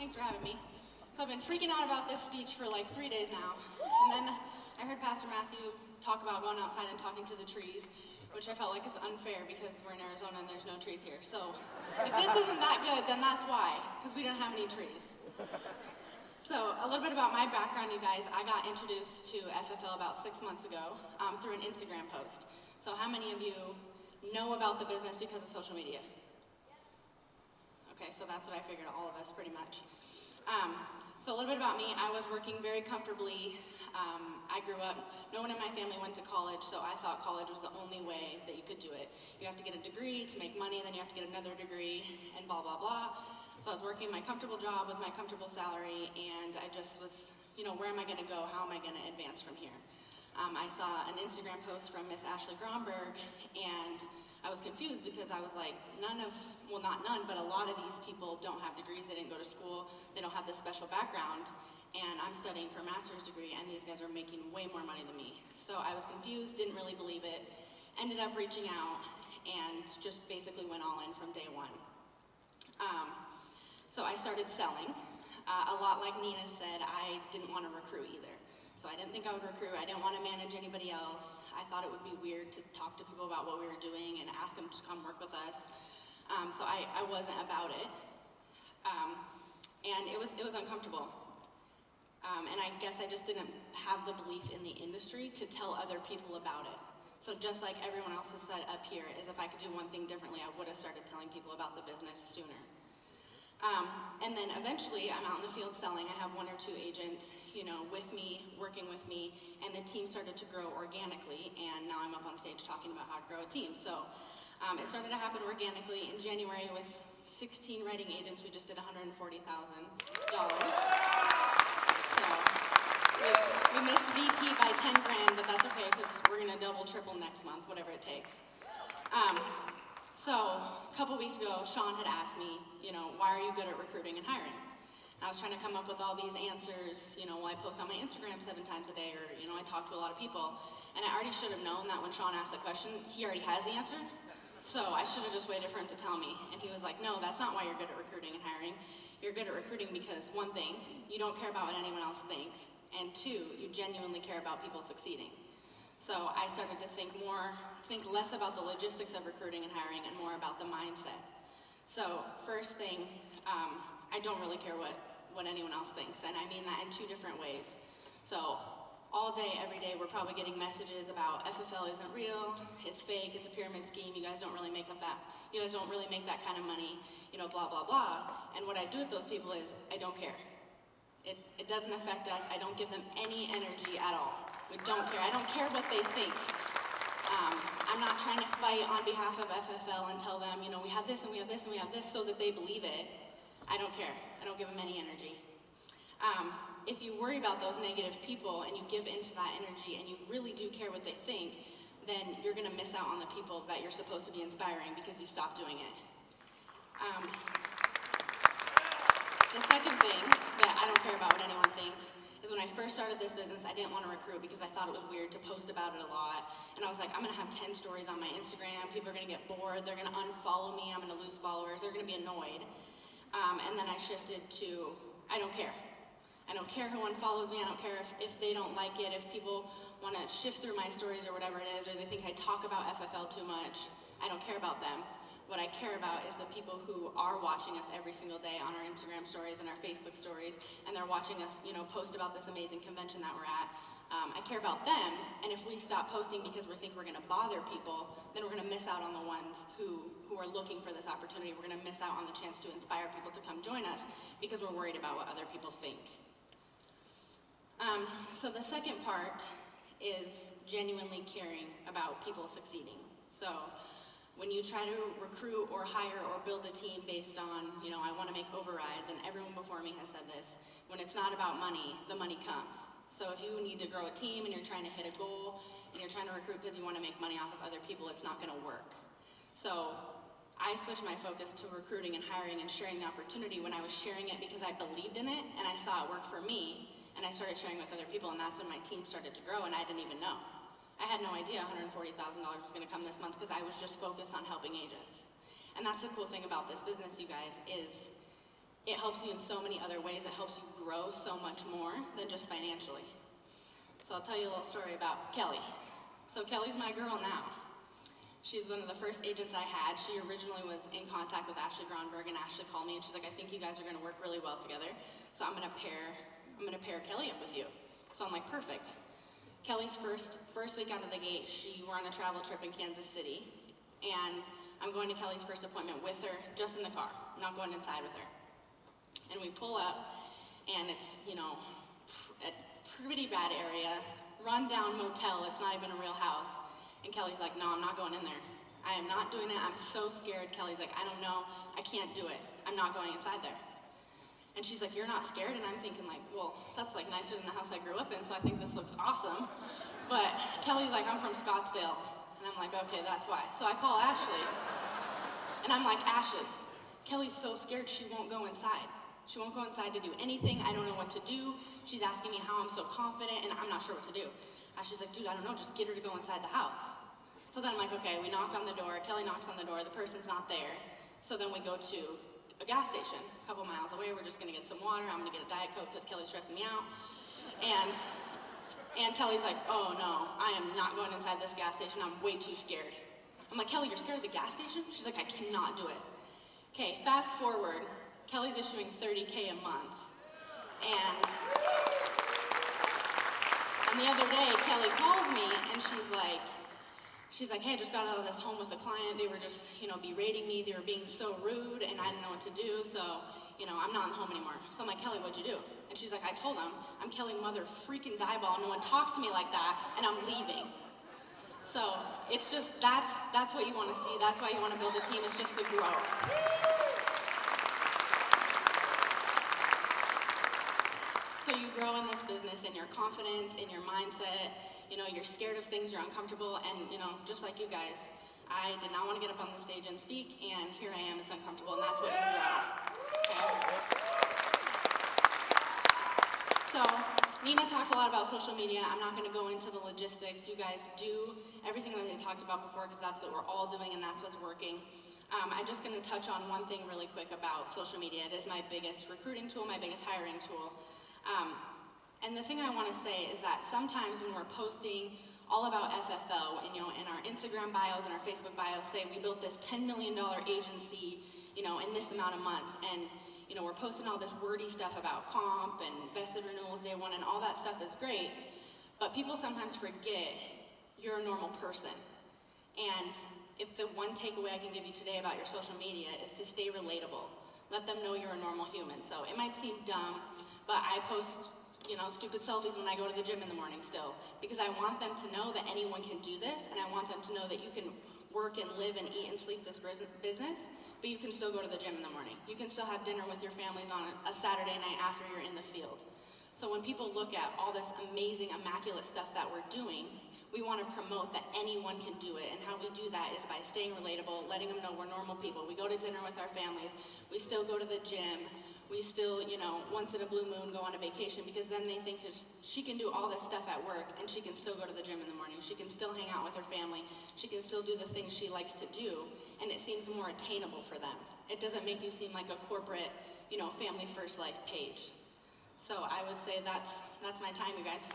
Thanks for having me. So I've been freaking out about this speech for like 3 days now. And then I heard Pastor Matthew talk about going outside and talking to the trees, which I felt like is unfair because we're in Arizona and there's no trees here. So if this isn't that good, then that's why, because we don't have any trees. So a little bit about my background, you guys. I got introduced to FFL about 6 months ago through an Instagram post. So how many of you know about the business because of social media? Okay, so that's what I figured, all of us pretty much. So a little bit about me. I was working very comfortably. I grew up, no one in my family went to college, so I thought college was the only way that you could do it. You have to get a degree to make money, then you have to get another degree, and blah, blah, blah. So I was working my comfortable job with my comfortable salary, and I just was, where am I gonna go? How am I gonna advance from here? I saw an Instagram post from Miss Ashley Gromberg, and I was confused because I was like, not none, but a lot of these people don't have degrees, they didn't go to school, they don't have this special background, and I'm studying for a master's degree, and these guys are making way more money than me. So I was confused, didn't really believe it, ended up reaching out, and just basically went all in from day one. So I started selling. A lot like Nina said, I didn't want to recruit either. So I didn't think I would recruit, I didn't want to manage anybody else. I thought it would be weird to talk to people about what we were doing and ask them to come work with us. So I wasn't about it. And it was uncomfortable. And I guess I just didn't have the belief in the industry to tell other people about it. So just like everyone else has said up here, is if I could do one thing differently, I would have started telling people about the business sooner. And then eventually I'm out in the field selling. I have 1 or 2 agents, with me, working with me, and the team started to grow organically, and now I'm up on stage talking about how to grow a team. So it started to happen organically. In January with 16 writing agents, we just did $140,000. So we missed VP by 10 grand, but that's okay because we're gonna double, triple next month, whatever it takes. So a couple weeks ago, Sean had asked me, why are you good at recruiting and hiring? I was trying to come up with all these answers, I post on my Instagram 7 times a day, or, I talk to a lot of people. And I already should have known that when Sean asked the question, he already has the answer. So I should have just waited for him to tell me. And he was like, no, that's not why you're good at recruiting and hiring. You're good at recruiting because 1 thing, you don't care about what anyone else thinks. And 2, you genuinely care about people succeeding. So I started to think less about the logistics of recruiting and hiring and more about the mindset. So first thing, I don't really care what anyone else thinks, and I mean that in 2 different ways. So all day, every day, we're probably getting messages about FFL isn't real, it's fake, it's a pyramid scheme, you guys don't really make that kind of money, blah, blah, blah. And what I do with those people is, I don't care. It doesn't affect us, I don't give them any energy at all. We don't care, I don't care what they think. I'm not trying to fight on behalf of FFL and tell them, we have this and we have this and we have this so that they believe it. I don't care. I don't give them any energy. If you worry about those negative people and you give into that energy and you really do care what they think, then you're going to miss out on the people that you're supposed to be inspiring because you stopped doing it. The second thing that I don't care about what anyone thinks is when I first started this business, I didn't want to recruit because I thought it was weird to post about it a lot. And I was like, I'm going to have 10 stories on my Instagram. People are going to get bored. They're going to unfollow me. I'm going to lose followers. They're going to be annoyed. And then I shifted to, I don't care. I don't care who unfollows me. I don't care if they don't like it, if people want to shift through my stories or whatever it is, or they think I talk about FFL too much. I don't care about them. What I care about is the people who are watching us every single day on our Instagram stories and our Facebook stories, and they're watching us, post about this amazing convention that we're at. I care about them, and if we stop posting because we think we're going to bother people, then we're going to miss out on the ones who are looking for this opportunity. We're going to miss out on the chance to inspire people to come join us because we're worried about what other people think. So the second part is genuinely caring about people succeeding. So when you try to recruit or hire or build a team based on, I want to make overrides, and everyone before me has said this, when it's not about money, the money comes. So if you need to grow a team and you're trying to hit a goal and you're trying to recruit because you want to make money off of other people, it's not going to work. So I switched my focus to recruiting and hiring and sharing the opportunity when I was sharing it because I believed in it and I saw it work for me, and I started sharing with other people, and that's when my team started to grow and I didn't even know. I had no idea $140,000 was going to come this month because I was just focused on helping agents. And that's the cool thing about this business, you guys, is it helps you in so many other ways. It helps you grow so much more than just financially. So I'll tell you a little story about Kelly. So Kelly's my girl now. She's one of the first agents I had. She originally was in contact with Ashley Gronberg, and Ashley called me and she's like, I think you guys are gonna work really well together. So I'm gonna pair Kelly up with you. So I'm like, perfect. Kelly's first week out of the gate, we're on a travel trip in Kansas City, and I'm going to Kelly's first appointment with her, just in the car, not going inside with her. And we pull up, and it's, a pretty bad area, run-down motel, it's not even a real house. And Kelly's like, no, I'm not going in there. I am not doing it, I'm so scared. Kelly's like, I don't know, I can't do it. I'm not going inside there. And she's like, you're not scared? And I'm thinking like, well, that's like nicer than the house I grew up in, so I think this looks awesome. But Kelly's like, I'm from Scottsdale. And I'm like, okay, that's why. So I call Ashley, and I'm like, Ashley, Kelly's so scared she won't go inside. She won't go inside to do anything, I don't know what to do. She's asking me how I'm so confident, and I'm not sure what to do. Ashley's like, dude, I don't know, just get her to go inside the house. So then I'm like, okay, we knock on the door, Kelly knocks on the door, the person's not there. So then we go to a gas station, a couple miles away, we're just gonna get some water, I'm gonna get a Diet Coke because Kelly's stressing me out. And Kelly's like, oh no, I am not going inside this gas station, I'm way too scared. I'm like, Kelly, you're scared of the gas station? She's like, I cannot do it. Okay, fast forward, Kelly's issuing $30K a month. And the other day, Kelly calls me and she's like, hey, I just got out of this home with a client. They were just, berating me. They were being so rude and I didn't know what to do. So, I'm not in the home anymore. So I'm like, Kelly, what'd you do? And she's like, I told him, I'm Kelly mother freaking Dieball. No one talks to me like that and I'm leaving. So it's just, that's what you want to see. That's why you want to build a team. It's just the growth. So you grow in this business in your confidence, in your mindset, you're scared of things, you're uncomfortable, and just like you guys, I did not want to get up on the stage and speak, and here I am, it's uncomfortable, and that's what you grow. Okay? So, Nina talked a lot about social media. I'm not going to go into the logistics. You guys do everything that they talked about before because that's what we're all doing and that's what's working. I'm just going to touch on one thing really quick about social media. It is my biggest recruiting tool, my biggest hiring tool. And the thing I want to say is that sometimes when we're posting all about FFO and in our Instagram bios and our Facebook bios say we built this $10 million agency, in this amount of months, and we're posting all this wordy stuff about comp and vested renewals day one, and all that stuff is great, but people sometimes forget you're a normal person. And if the one takeaway I can give you today about your social media is to stay relatable. Let them know you're a normal human. So it might seem dumb, but I post stupid selfies when I go to the gym in the morning still, because I want them to know that anyone can do this, and I want them to know that you can work and live and eat and sleep this business, but you can still go to the gym in the morning. You can still have dinner with your families on a Saturday night after you're in the field. So when people look at all this amazing, immaculate stuff that we're doing, we want to promote that anyone can do it, and how we do that is by staying relatable, letting them know we're normal people. We go to dinner with our families, we still go to the gym, we still, once in a blue moon go on a vacation, because then they think that she can do all this stuff at work and she can still go to the gym in the morning. She can still hang out with her family. She can still do the things she likes to do, and it seems more attainable for them. It doesn't make you seem like a corporate, family first life page. So I would say that's my time, you guys.